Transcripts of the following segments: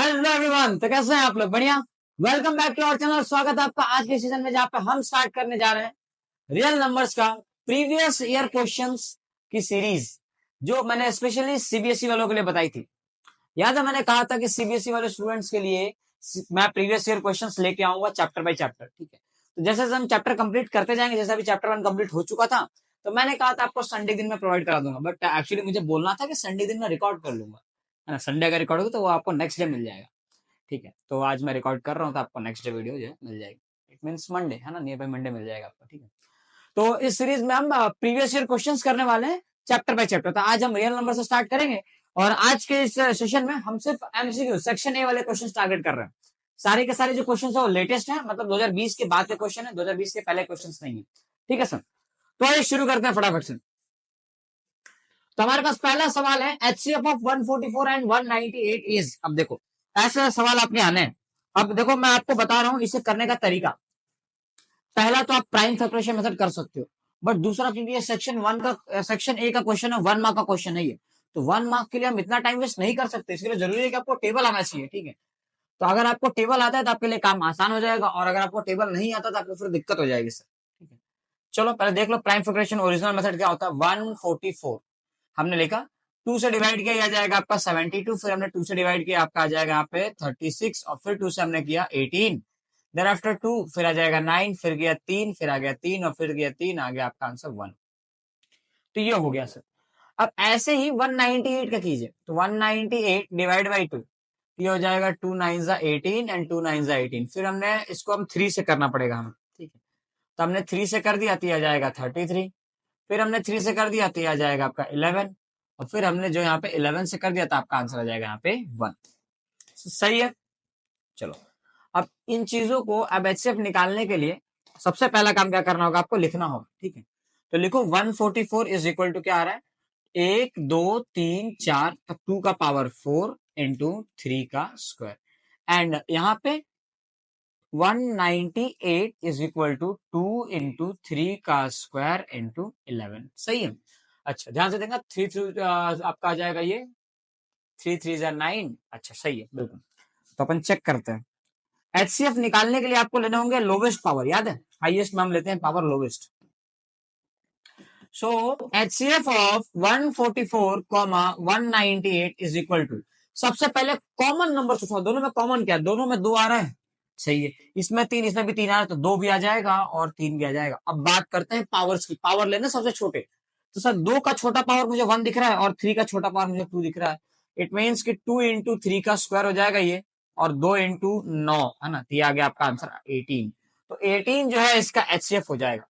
Hello everyone, तो कैसे हैं आप लोग? बढ़िया। Welcome back to our channel. स्वागत है आपका आज के सीजन में, जहां पे हम स्टार्ट करने जा रहे हैं रियल नंबर्स का प्रीवियस ईयर क्वेश्चंस की सीरीज, जो मैंने स्पेशली सीबीएसई वालों के लिए बताई थी। याद है, मैंने कहा था कि सीबीएसई वाले स्टूडेंट्स के लिए मैं प्रीवियस ईयर क्वेश्चंस लेके आऊंगा चैप्टर बाय चैप्टर। ठीक है, तो जैसे जैसे हम चैप्टर कंप्लीट करते जाएंगे, जैसे अभी चैप्टर 1 कंप्लीट हो चुका था, तो मैंने कहा था आपको संडे दिन में प्रोवाइड करा दूंगा, बट एक्चुअली मुझे बोलना था कि संडे दिन में रिकॉर्ड कर लूंगा, है ना। संडे का रिकॉर्ड होगा तो वो आपको नेक्स्ट डे मिल जाएगा। ठीक है, तो आज मैं रिकॉर्ड कर रहा हूँ, तो आपको नेक्स्ट डे वीडियो जो है मिल जाएगी। इट मींस मंडे, है ना, नियर बाय मंडे मिल जाएगा आपको। ठीक है, तो इस सीरीज में हम प्रीवियस ईयर क्वेश्चंस करने वाले हैं चैप्टर बाय चैप्टर। तो आज हम रियल नंबर से स्टार्ट करेंगे, और आज के इस सेशन में हम सिर्फ एमसीक्यू सेक्शन ए वाले क्वेश्चन टारगेट कर रहे हैं। सारे के सारे जो क्वेश्चन है वो लेटेस्ट है, मतलब 2020 के बाद के क्वेश्चन है, 2020 के पहले क्वेश्चन नहीं है। ठीक है सर, तो आइए शुरू करते हैं फटाफट से। तो हमारे पास पहला सवाल है, एचसीएफ ऑफ 144 एंड 198 इज। अब देखो, ऐसे सवाल आपके आने हैं। अब देखो, मैं आपको बता रहा हूं इसे करने का तरीका। पहला तो आप प्राइम फैक्टराइजेशन मेथड कर सकते हो, बट दूसरा, क्योंकि ये सेक्शन ए का क्वेश्चन है, 1 मार्क का क्वेश्चन है ये, तो 1 मार्क के लिए हम इतना टाइम वेस्ट नहीं कर सकते। इसके लिए जरूरी है कि आपको टेबल आना चाहिए। ठीक है, तो अगर आपको टेबल आता है तो आपके लिए काम आसान हो जाएगा, और अगर आपको टेबल नहीं आता तो आपको फिर दिक्कत हो जाएगी सर। ठीक है, चलो पहले देख लो प्राइम फैक्टराइजेशन ओरिजिनल मेथड क्या होता है। 144 हमने लिखा, 2 से डिवाइड किया, आ जाएगा आपका 72, फिर हमने 2 से डिवाइड किया, आपका आ जाएगा यहाँ पे 36, और फिर 2 से हमने किया 18, देन आफ्टर 2 फिर आ जाएगा 9, फिर गया 3, फिर आ गया 3, और फिर गया 3, आ गया आपका आंसर 1। तो ये हो गया सर। अब ऐसे ही 198 का कीजिए, तो 198 डिवाइड बाई 2, ये हो जाएगा 2 9 18 एंड 2 9 18। फिर हमने इसको हम 3 से करना पड़ेगा हमें। ठीक है, तो हमने 3 से कर दिया तो आ जाएगा 33, फिर हमने 3 से कर दिया तो आ जाएगा आपका 11, और फिर हमने जो यहाँ पे 11 से कर दिया तो आपका आंसर आ जाएगा यहाँ पे 1। सही है। चलो, अब इन चीजों को अब एचसीएफ निकालने के लिए सबसे पहला काम क्या करना होगा, आपको लिखना होगा। ठीक है, तो लिखो 144 इज इक्वल टू क्या आ रहा है, 1 2 3 4, 2 का पावर 4 इंटू 3 का स्क्वायर, एंड यहाँ पे 198 इज इक्वल टू 2 इंटू 3 का स्क्वायर इंटू 11। सही है। अच्छा, ध्यान से देखना, 3 आपका आ जाएगा ये 3 3 9। अच्छा, सही है बिल्कुल। तो अपन चेक करते हैं। एचसीएफ निकालने के लिए आपको लेने होंगे लोवेस्ट पावर, याद है, हाईएस्ट में हम लेते हैं power lowest. So HCF of 144, 198 is equal to, सबसे पहले कॉमन नंबर उठाओ। दोनों में कॉमन क्या है, दोनों में 2 आ रहा है। सही है, इसमें 3, इसमें भी 3 आ रहा है, तो 2 भी आ जाएगा और 3 भी आ जाएगा। अब बात करते हैं पावर्स की। पावर लेना सबसे छोटे, तो सर 2 का छोटा पावर मुझे 1 दिख रहा है, और 3 का छोटा पावर मुझे 2 दिख रहा है। इट मीन्स कि 2 इंटू 3 का स्क्वायर हो जाएगा ये, और 2 इंटू 9, है ना, तो ये आ गया आपका आंसर 18। तो 18 जो है इसका एचसीएफ हो जाएगा।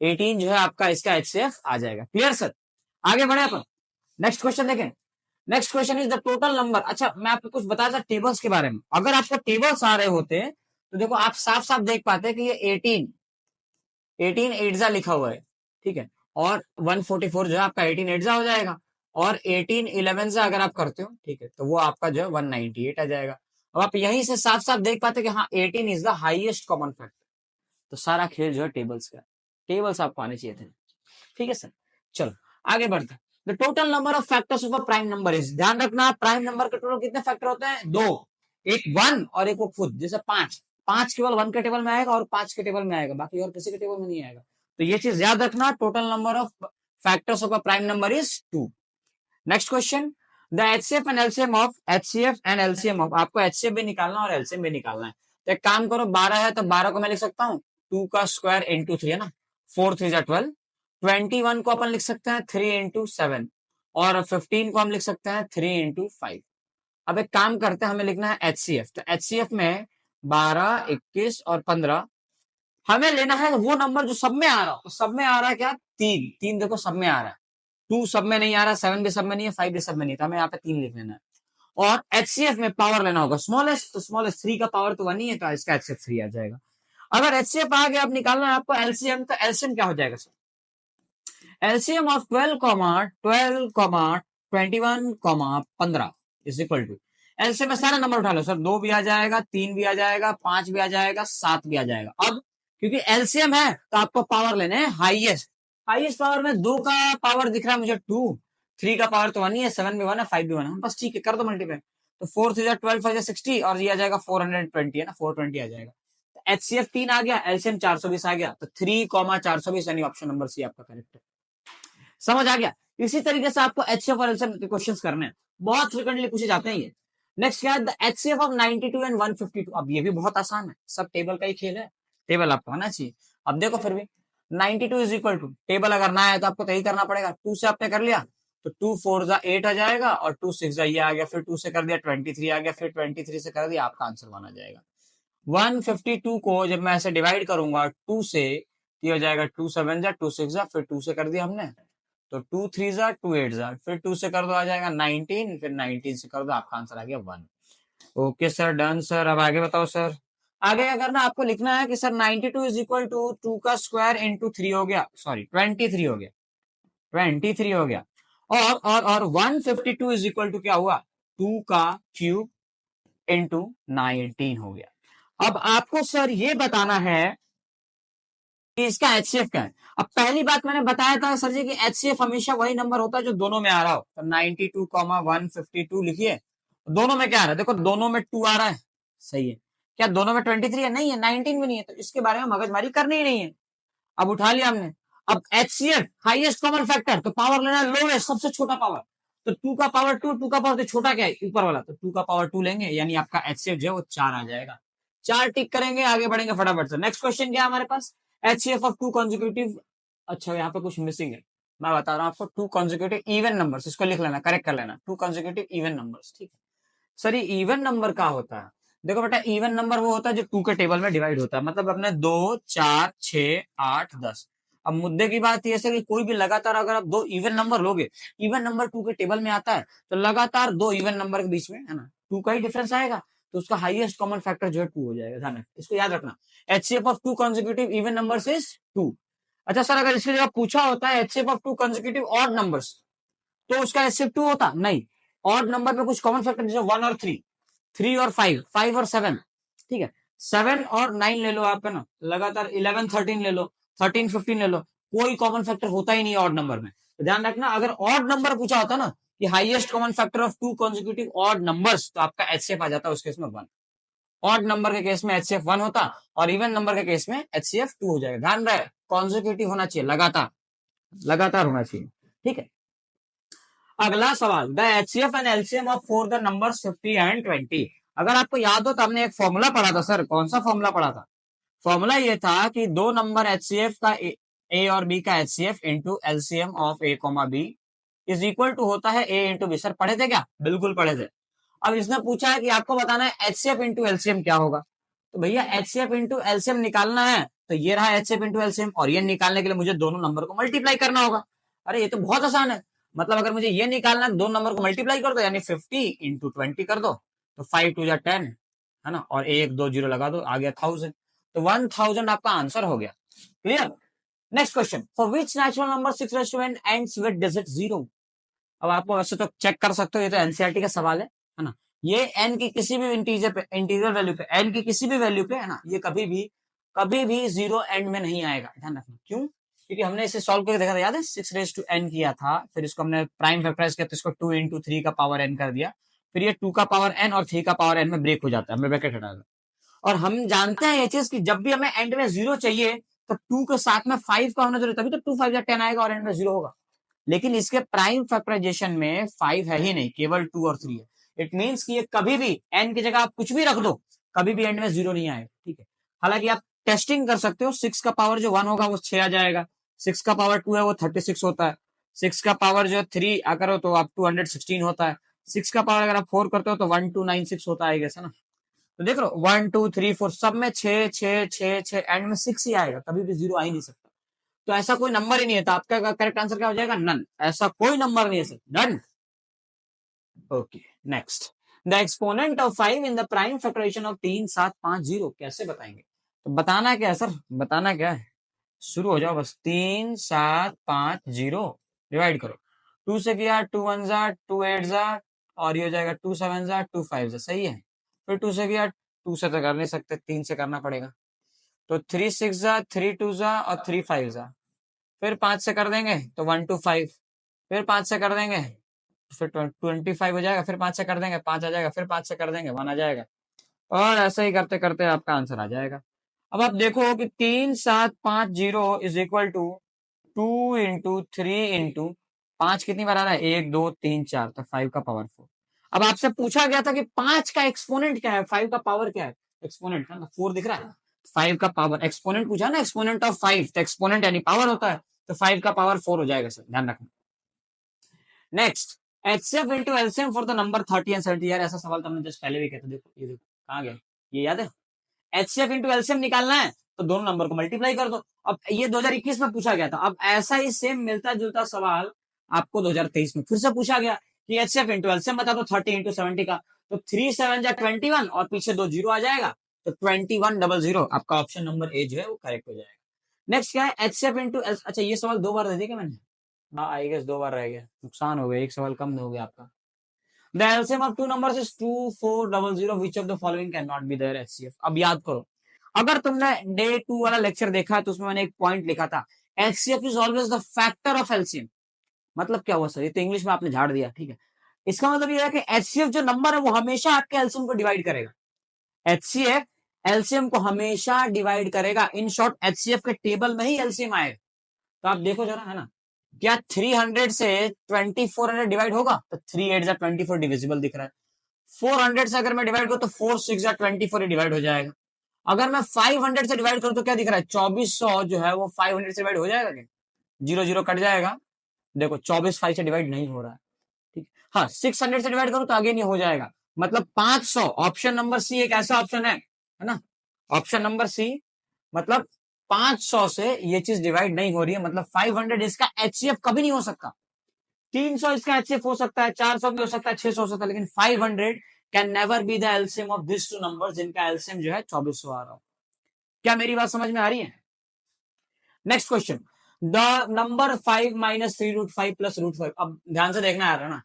18 जो है आपका इसका एचसीएफ आ जाएगा। Clear sir? आगे बढ़े अपन, नेक्स्ट क्वेश्चन देखें। Next question is the total number. अच्छा, मैं आपको कुछ बताया था टेबल्स के बारे में। अगर आपको टेबल्स आ रहे होते तो देखो, आप साफ साफ देख पाते कि ये 18 एट्जा लिखा हुआ है। ठीक है, और 144 जो है आपका 18 एट्जा हो जाएगा, और 18 11 से अगर आप करते हो, ठीक है, तो वो आपका जो है 198 आ जाएगा। अब आप यहीं से साफ साफ देख पाते कि हाँ, 18 is the highest common factor. तो सारा खेल जो है टेबल्स का, टेबल्स आपको आने चाहिए थे। ठीक है सर, चलो आगे बढ़ते हैं। The total number of factors of a prime number is. ध्यान रखना, प्राइम नंबर के टोटल कितने फैक्टर होते हैं, 2, एक 1 और एक वो खुद, जैसे 5। 5 केवल 1 के टेबल में आएगा और 5 के टेबल में आएगा, बाकी और किसी के टेबल में नहीं आएगा। तो ये चीज याद रखना, total number of factors of a prime number is 2। Next question, the HCF and LCM of, HCF and LCM of, आपको एचसीएफ भी निकालना और एलसीएम भी निकालना है। तो एक काम करो, 12 है तो 12 को मैं लिख सकता हूँ 2 का स्क्वायर इंटू 3, है ना, 4 3 12। 21 को अपन लिख सकते हैं 3 इंटू 7, और 15 को हम लिख सकते हैं 3 इंटू 5। अब एक काम करते हैं, हमें लिखना है एचसीएफ। तो एचसीएफ में 12 21 और 15 हमें लेना है वो नंबर जो सब में आ रहा हो। सब में आ रहा है क्या, 3 3 देखो सब में आ रहा है, 2 सब में नहीं आ रहा, 7 भी सब में नहीं है, 5 भी सब में नहीं है, तो हमें यहाँ पे 3 लिख लेना है। और एचसीएफ में पावर लेना होगा स्मॉलेस्ट, तो स्मॉलेस्ट 3 का पावर तो 1 ही है, तो इसका एचसीएफ 3 आ जाएगा। अगर एचसीएफ आ गया, अब निकालना है आपको एलसीएम। तो एलसीएम क्या हो जाएगा sir, LCM of 12 21 15 is equal to, LCM में सारा नंबर उठा लो सर, 2 भी आ जाएगा, 3 भी आ जाएगा, 5 भी आ जाएगा, 7 भी आ जाएगा। अब क्योंकि एलसीएम है तो आपको पावर लेने हैं हाईएस्ट। हाईएस्ट पावर में 2 का पावर दिख रहा है मुझे 2, 3 का पावर तो 1 ही है, 7 भी 1 है, 5 भी 1 है, बस ठीक है, कर दो मल्टीप्लाई। तो 4 3 12 5 60 और ये आ जाएगा 420 है ना, 420 आ जाएगा। तो HCF 3 आ गया, एलसीएम 420 आ गया, तो 3,420 यानी ऑप्शन नंबर सी आपका करेक्ट है। समझ आ गया। इसी तरीके से आपको HCF और एलसीएम के क्वेश्चंस करने हैं, बहुत फ्रिक्वेंटली पूछे जाते हैं ये। नेक्स्ट क्या है, द HCF ऑफ 92 एंड 152। अब ये भी बहुत आसान है, सब टेबल का ही खेल है, टेबल आपको आना चाहिए। अब देखो फिर भी 92 इज इक्वल टू, टेबल अगर ना आए तो आपको यही करना पड़ेगा, 2 से आपने कर लिया तो 2 4 जा 8 आ जाएगा, और 2 6 जा ये आ गया, फिर 2 से कर दिया 23 आ गया, फिर 23 से कर दिया, आपका आंसर माना जाएगा। 152 को जब मैं ऐसे डिवाइड करूंगा 2 से, ये हो जाएगा 2 7 जा 2 6 जा, फिर 2 से कर दिया हमने, तो 2 3 जा 2 8 जा, फिर 2 से कर दो आ जाएगा 19, फिर 19 से कर दो, आपका आंसर आ गया 1। Okay sir, done sir. अब आगे बताओ सर, आगे क्या करना आपको, लिखना है कि सर 92 इज इक्वल टू 2 का स्क्वायर इंटू 3 हो गया, सॉरी 23 हो गया, 23 हो गया, और 152 इज इक्वल टू क्या हुआ, 2 का क्यूब इंटू 19 हो गया। अब आपको सर ये बताना है कि इसका HCF क्या है। अब पहली बात मैंने बताया था सर जी कि HCF हमेशा वही नंबर होता है जो दोनों में आ रहा हो, तो 92, 152 लिखिए, दोनों में क्या आ रहा है, देखो दोनों में 2 आ रहा है, सही है। क्या दोनों में 23 है, नहीं है, 19 भी नहीं है, तो इसके बारे में मगजमारी करनी ही नहीं है। अब उठा लिया हमने। अब HCF हाईएस्ट कॉमन फैक्टर, तो पावर लेना है लोएस्ट, सबसे छोटा पावर, तो 2 का पावर 2, 2 का पावर तो छोटा क्या है ऊपर वाला, तो 2 का पावर 2 लेंगे, यानी आपका HCF जो है वो 4 आ जाएगा। 4 टिक करेंगे, आगे बढ़ेंगे फटाफट से। नेक्स्ट क्वेश्चन क्या है हमारे पास, HCF ऑफ 2 कॉन्जिक्यूटिव, अच्छा यहाँ पे कुछ मिसिंग है, मैं बता रहा हूँ आपको, 2 कॉन्जिक्यूटिव इवन नंबर्स, इसको लिख लेना, करेक्ट कर लेना, 2 कॉन्जिक्यूटिव इवन नंबर्स, ठीक है सर। ये इवन नंबर का होता है, देखो बेटा इवन नंबर वो होता है जो 2 के टेबल में डिवाइड होता है, मतलब अपने 2 4 6 8 10। अब मुद्दे की बात यह है कि कोई भी लगातार अगर आप 2 इवन नंबर लोगे, इवन नंबर 2 के टेबल में आता है, तो लगातार 2 इवन नंबर के बीच में है ना 2 का ही डिफरेंस आएगा, तो उसका हाईएस्ट कॉमन फैक्टर जो है 2 हो जाएगा, ध्यान रखना, इसको याद रखना। HCF of 2 consecutive even numbers is 2। अच्छा सर, अगर इसकी जगह पूछा होता है HCF of 2 consecutive odd numbers, तो उसका HCF 2 होता, नहीं, ऑड नंबर में कुछ कॉमन फैक्टर जैसे 1 और 3, 3 और 5, 5 और 7, ठीक है, 7 और 9 ले लो आप, है ना, लगातार 11 13 ले लो, 13 15 ले लो, कोई कॉमन फैक्टर होता ही नहीं ऑड नंबर में। तो ध्यान रखना, अगर ऑड नंबर पूछा होता ना कि highest common factor of 2 consecutive odd numbers, तो आपका HCF आ जाता है उस केस में 1। ऑड नंबर के केस में HCF 1 होता, और इवन नंबर के केस में HCF 2 हो जाएगा। ध्यान रहे, कॉन्जिक्यूटिव होना चाहिए, लगातार, लगातार होना चाहिए, ठीक है। अगला सवाल, the HCF and LCM of 4 the numbers 50 and 20। अगर आपको याद हो तो हमने एक फॉर्मूला पढ़ा था सर, कौन सा फॉर्मूला पढ़ा था, फॉर्मूला ये था कि दो नंबर HCF का A और B का HCF into LCM of A, B is equal to होता है A इंटू B। सर पढ़े थे क्या, बिल्कुल पढ़े थे। अब इसने पूछा है कि आपको बताना है HCF इंटू LCM क्या होगा, तो भैया HCF इंटू LCM निकालना है, तो ये रहा HCF इंटू LCM, और ये निकालने के लिए मुझे दोनों नंबर को मल्टीप्लाई करना होगा। अरे ये तो बहुत आसान है, मतलब अगर मुझे ये निकालना है, दो नंबर को मल्टीप्लाई कर दो, यानी 50 इंटू 20 कर दो, तो 5 2 जा 10, है ना, और 1 2 0 लगा दो, आ गया 1000, तो 1000 आपका आंसर हो गया। Clear. Next question, for which natural number 6 ends with digit 0। अब आपको वैसे तो चेक कर सकते हो, ये तो एनसीईआरटी का सवाल है ना, ये एन की किसी भी इंटीजर पे, इंटीजर वैल्यू पे, एन की किसी भी वैल्यू पे, है ना, ये कभी भी 0 एंड में नहीं आएगा, ध्यान रखना। क्यों, क्योंकि हमने इसे सॉल्व करके देखा था, याद है 6n किया था, फिर इसको हमने प्राइम फैक्टराइज किया, तो इसको 2 इंटू 3 का पावर n कर दिया, फिर ये 2 का पावर n और 3 का पावर n में ब्रेक हो जाता है, हमने ब्रैकेट हटा दिया। और हम जानते हैं ये चीज कि जब भी हमें एंड में 0 चाहिए, तो 2 के साथ में 5 का होना जरूरी, तभी तो 2 5 या 10 आएगा और एंड में 0 होगा। लेकिन इसके प्राइम फैक्टराइजेशन में 5 है ही नहीं, केवल 2 और 3 है। इट मींस कि ये कभी भी n की जगह आप कुछ भी रख दो, कभी भी एंड में 0 नहीं आएगा, ठीक है। हालांकि आप टेस्टिंग कर सकते हो, 6 का पावर जो 1 होगा वो 6 आ जाएगा, 6 का पावर 2 है वो 36 होता है, 6 का पावर जो 3 अगर हो तो आप 216 होता है, 6 का पावर अगर आप 4 करते हो तो 1296 होता है, ना। तो देख लो 1 2 3 4 सब में 6 6 6 6, एंड में 6 ही आएगा, कभी भी 0 आ ही नहीं सकता। तो ऐसा कोई नंबर ही नहीं है, तो आपका करेक्ट आंसर क्या हो जाएगा, नन, ऐसा कोई नंबर नहीं है sir, done. Okay, next, the exponent of 5 in the prime factorization of 3 7 5 0 कैसे बताएंगे, तो बताना क्या है सर, बताना क्या है, शुरू हो जाओ बस, 3 7 5 0 डिवाइड करो, 2 से किया 2 1 जा 2 8 जा, और ये हो जाएगा 2 7 जा 2 5 जा, सही है। फिर 2 से किया, 2 से तो कर नहीं सकते, 3 से करना पड़ेगा, तो 3 6 जा 3 2 जा और 3 5 जा, फिर 5 से कर देंगे तो 1 2 5, फिर 5 से कर देंगे फिर 25 हो जाएगा, फिर 5 से कर देंगे 5 आ जाएगा, फिर 5 से कर देंगे 1 आ जाएगा, और ऐसे ही करते करते आपका आंसर आ जाएगा। अब आप देखो कि 3750 is equal to 2 into 3 into 5 कितनी बार आ रहा है, 1 2 3 4, तो 5 का पावर 4। अब आपसे पूछा गया था कि 5 का एक्सपोनेंट क्या है, 5 का पावर क्या है, एक्सपोनेंट है ना, 4 दिख रहा है, 5 का पावर एक्सपोनेंट पूछा ना, एक्सपोनेंट ऑफ 5, तो एक्सपोनेंट यानी पावर होता है, तो 5 का पावर 4 हो जाएगा सर, ध्यान रखना। Next, HCF into LCM for the number 30 and 70। यार ऐसा सवाल तो हमने जस्ट पहले भी किया था, देखो ये देखो कहाँ गया, ये याद है, एचसीएफ इंटू एलसीएम निकालना है तो दोनों नंबर को मल्टीप्लाई कर दो। अब ये 2021 में पूछा गया था, अब ऐसा ही सेम मिलता जुलता सवाल आपको 2023 में फिर से पूछा गया कि एचसीएफ इंटू एलसीएम बता दो 30 इंटू 70 का, तो 3 7 जा 21 और पीछे 2 जीरो आ जाएगा, तो 2100 आपका ऑप्शन नंबर ए जो है वो करेक्ट हो जाएगा। नेक्स्ट क्या है, एचसीएफ इंटू, अच्छा ये सवाल 2 बार दे दिया क्या मैंने, हाँ आई गेस 2 बार रह गया, नुकसान हो गया, एक सवाल कम हो गया आपका। The LCM of two numbers is 2400, which of the following cannot be their HCF। अब याद करो, अगर तुमने डे 2 वाला लेक्चर देखा है तो उसमें मैंने एक पॉइंट लिखा था, HCF is always the factor of LCM। मतलब क्या हुआ सर, ये तो इंग्लिश में आपने झाड़ दिया, ठीक है, इसका मतलब ये है कि HCF जो नंबर है वो हमेशा आपके LCM को डिवाइड करेगा, HCF LCM को हमेशा डिवाइड करेगा, इन शॉर्ट HCF के टेबल में ही LCM आएगा। तो आप देखो जरा, है ना, क्या 300 से 2400 डिवाइड होगा, तो 3 8 24 डिविजिबल दिख रहा है, 400 से अगर मैं डिवाइड करूं तो 4 6 24 डिवाइड हो जाएगा, अगर मैं 500 से डिवाइड करूं तो क्या दिख रहा है, 2400 जो है वो 500 से डिवाइड हो जाएगा क्या, 0 0 कट जाएगा, देखो 24 5 से डिवाइड नहीं हो रहा है, ठीक, हाँ 600 से डिवाइड करूं तो अगेन ये हो जाएगा, मतलब 500, ऑप्शन नंबर सी एक ऐसा ऑप्शन है ना, ऑप्शन नंबर सी, मतलब 500 से ये चीज डिवाइड नहीं हो रही है, मतलब 500 इसका एचसीएफ कभी नहीं हो सकता, 300 इसका एचसीएफ हो सकता है, 400 भी हो सकता है, 600 हो सकता है, लेकिन 500 can never be the LCM of this two numbers जिनका एलसीएम जो है 2400 आ रहा हो। क्या मेरी बात समझ में आ रही है? Next question, the number 5 minus 3 root 5 plus root 5। अब ध्यान से देखना है ना,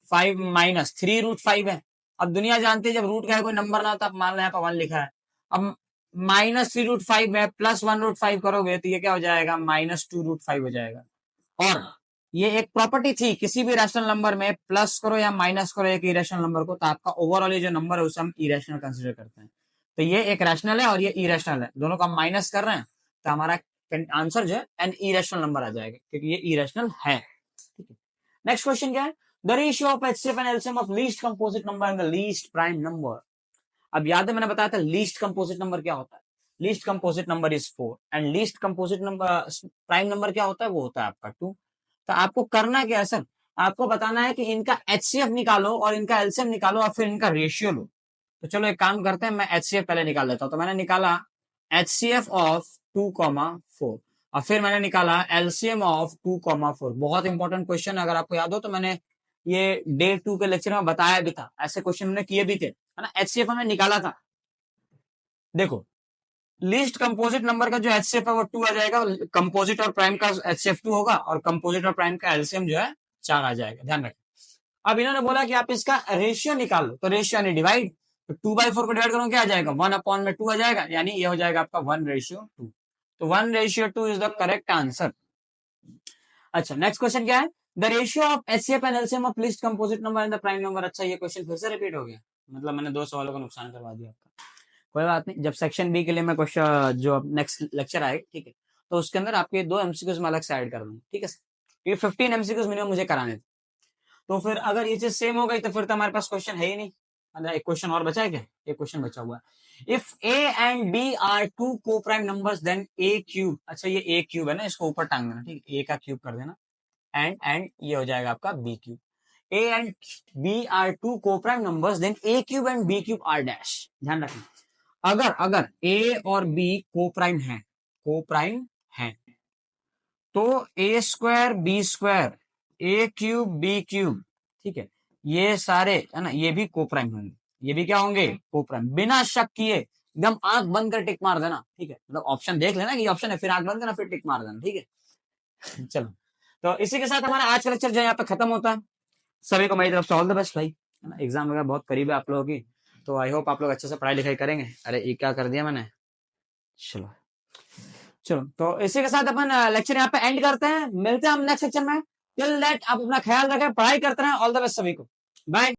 5 माइनस 3 रूट 5 है, अब दुनिया जानती है जब रूट का है कोई नंबर ना तब मान लो यहाँ पर 1 लिखा है, अब माइनस 3 रूट 5 है, प्लस 1 रूट 5 करोगे तो ये क्या हो जाएगा, माइनस 2 रूट 5 हो जाएगा। और ये एक प्रॉपर्टी थी, किसी भी रैशनल नंबर में प्लस करो या माइनस करो एक इरेशनल नंबर को, तो आपका ओवरऑल ये जो नंबर है उसे हम इरेशनल कंसीडर करते हैं। तो ये एक रैशनल है और ये इरेशनल है, दोनों को हम माइनस कर रहे हैं, तो हमारा आंसर जो है एन इरेशनल नंबर आ जाएगा, क्योंकि ये इरेशनल है, ठीक है। नेक्स्ट क्वेश्चन क्या है, the ratio of HCF and LCM of least composite number and the least prime number. अब याद है मैंने बताया था लीस्ट कंपोजिट नंबर क्या होता है, least composite number is 4 and least composite number prime number क्या होता है, वो होता है आपका 2। तो आपको करना क्या है सर, आपको बताना है कि इनका एचसीएफ निकालो और इनका एलसीएम निकालो और फिर इनका रेशियो लो। तो चलो एक काम करते हैं, मैं एचसीएफ पहले निकाल लेता हूं। तो मैंने निकाला एचसीएफ ऑफ 2,4 और फिर मैंने निकाला एलसीएम ऑफ 2,4। बहुत इंपॉर्टेंट क्वेश्चन, अगर आपको याद हो तो मैंने ये डे 2 के लेक्चर में बताया भी था, ऐसे क्वेश्चन हमने किए भी थे, है ना, एचसीएफ हमने निकाला था। देखो लीस्ट कंपोजिट नंबर का जो एचसीएफ है वो 2 आ जाएगा, कंपोजिट और प्राइम का एचसीएफ 2 होगा और कंपोजिट और प्राइम का एलसीएम जो है 4 आ जाएगा, ध्यान रखें। अब इन्होंने बोला कि आप इसका रेशियो निकालो, तो रेशियो यानी डिवाइड, तो 2/4 को डिवाइड करो क्या आ जाएगा, 1/2 आ जाएगा, यानी ये हो जाएगा आपका 1:2। तो 1:2 इज द करेक्ट आंसर। अच्छा नेक्स्ट क्वेश्चन क्या है, the ratio of HCF and LCM of least composite number and the prime number. अच्छा ये क्वेश्चन फिर से रिपीट हो गया, मतलब मैंने 2 सवालों को नुकसान करवा दिया आपका, कोई बात नहीं, जब सेक्शन बी के लिए मैं क्वेश्चन जो नेक्स्ट लेक्चर आएगा, ठीक है, तो उसके अंदर आपके 2 एमसीक्यूज में अलग से ऐड कर दूंगा, ठीक है, ये 15 एमसीक्यूज मिनिमम मुझे कराने थे। तो फिर अगर ये चीज सेम हो गई तो फिर तो हमारे पास क्वेश्चन है ही नहीं, मतलब एक क्वेश्चन और बचा है क्या, एक क्वेश्चन बचा हुआ है। If A and B are 2 को prime numbers then A cube. अच्छा ये ए क्यूब है ना, इसको ऊपर टांग देना, ठीक है, ए का क्यूब कर देना, एंड ये हो जाएगा आपका B cube. A and B are 2 को prime numbers then A cube and B cube are dash. ध्यान रखना, अगर अगर ए और बी को प्राइम है, को प्राइम है, तो ए स्क्वायर बी स्क्वायर ए क्यूब बी क्यूब, ठीक है, ये सारे है ना, ये भी को प्राइम होंगे, ये भी क्या होंगे, को प्राइम, बिना शक किए एकदम आंख बंद कर टिक मार देना, ठीक है, मतलब ऑप्शन देख लेना कि ऑप्शन है, फिर आंख बंद करना, फिर टिक मार देना, ठीक है। चलो तो इसी के साथ हमारा आज का लेक्चर जो है यहाँ पे खत्म होता है। सभी को मेरी तरफ से ऑल द बेस्ट भाई, है ना, एग्जाम वगैरह बहुत करीब है आप लोगों की, तो आई होप आप लोग अच्छे से पढ़ाई लिखाई करेंगे। अरे ये क्या कर दिया मैंने, चलो चलो, तो इसी के साथ अपन लेक्चर यहाँ पे एंड करते हैं, मिलते हैं हम नेक्स्ट लेक्चर में। टिल दैट आप अपना ख्याल रखें, पढ़ाई करते रहें। ऑल द बेस्ट सभी को, बाय।